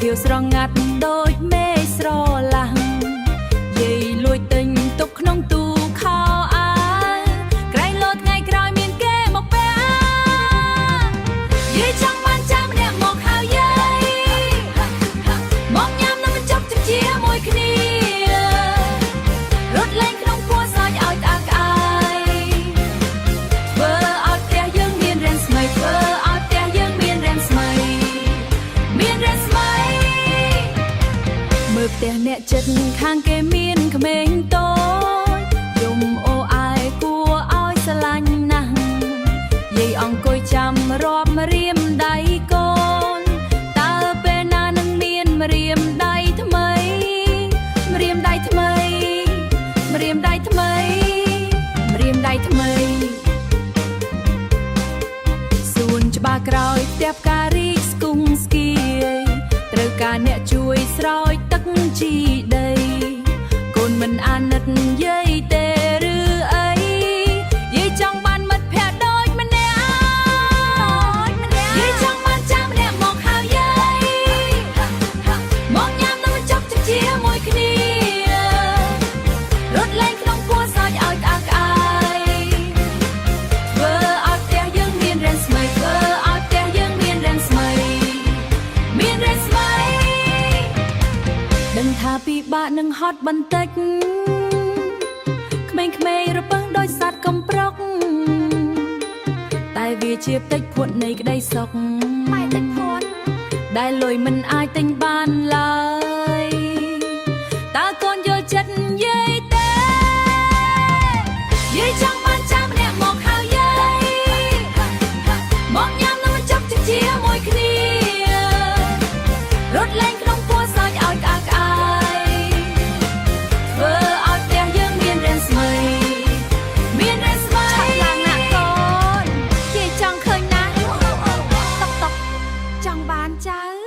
ខៀវស្រងាត់ដូចមេស្រឡាំងយាយលួចទិញទុកក្នុងទូខោអាវក្រែងលោថ្ងៃក្រោយមានគេមកពាក់យាយចង់បានចាំម្នាក់មកហៅយាយមកញ៉ាំនំបញ្ចុកទឹកជាមួយគ្នារត់លេងក្នុងគួរសើចឲ្យក្អាកក្អាយធ្វើឲ្យផ្ទះយើងមានរៀនស្មីធ្វើឲ្យផ្ទះយើងមានរៀនស្មីមានរៀនស្មីមើលផ្ទះអ្នកចិត្តខាងគេមានក្មេងតូចយំអូអាយគួរឲ្យស្រឡាញ់ណាស់យាយអង្គុយចាំរាប់ម្រាមដៃកូនតើពេលណានឹងមានម្រាមដៃថ្មីម្រាមដៃថ្មីម្រាមដៃថ្មីម្រាមដៃថ្មីសួនច្បារក្រោយផ្ទះផ្ការីកស្គង់ស្គីត្រូវការអ្នកជួយស្រោចទឹកជីដីកូនមិនអាណិតយាយទេឬអីយាយចង់បានមិត្តភក្តិដូចម្នាក់យាយចង់បានចាំម្នាក់មកហៅយាយមកញ៉ាំនំបញ្ចុកទឹកជាមួយគ្នារត់លេងក្នុងគួរសើចឲ្យក្អាកក្អាយធ្វើឲ្យផ្ទះយើងមានរៀនស្មីធ្វើឲ្យផ្ទះយើងមានរៀនស្មីមានរៀនស្មីដឹងថាពិបាកនឹងហត់បន្តិចក្មេងៗរពឹងដោយសត្វកំប្រុកតែវាជាផ្ទៃភួតនៃក្តីសុខតែតិចភួតដែលលុយមិនអាចទិញបានឡើយតើកូនយល់ចិត្តយាយទេយាយចង់បានចាំម្នាក់មកហៅយាយមកញ៉ាំនំបញ្ចុកទឹកជាមួយគ្នារត់លេងក្នុងគួរសើចឲ្យក្អាកក្អាយធ្វើឲ្យផ្ទះយើងមានរៀនស្មីមានរៀនស្មីឆាប់ឡើងណាកូនយាយចង់ឃើញណាស់តុកតុកចង់បានចៅ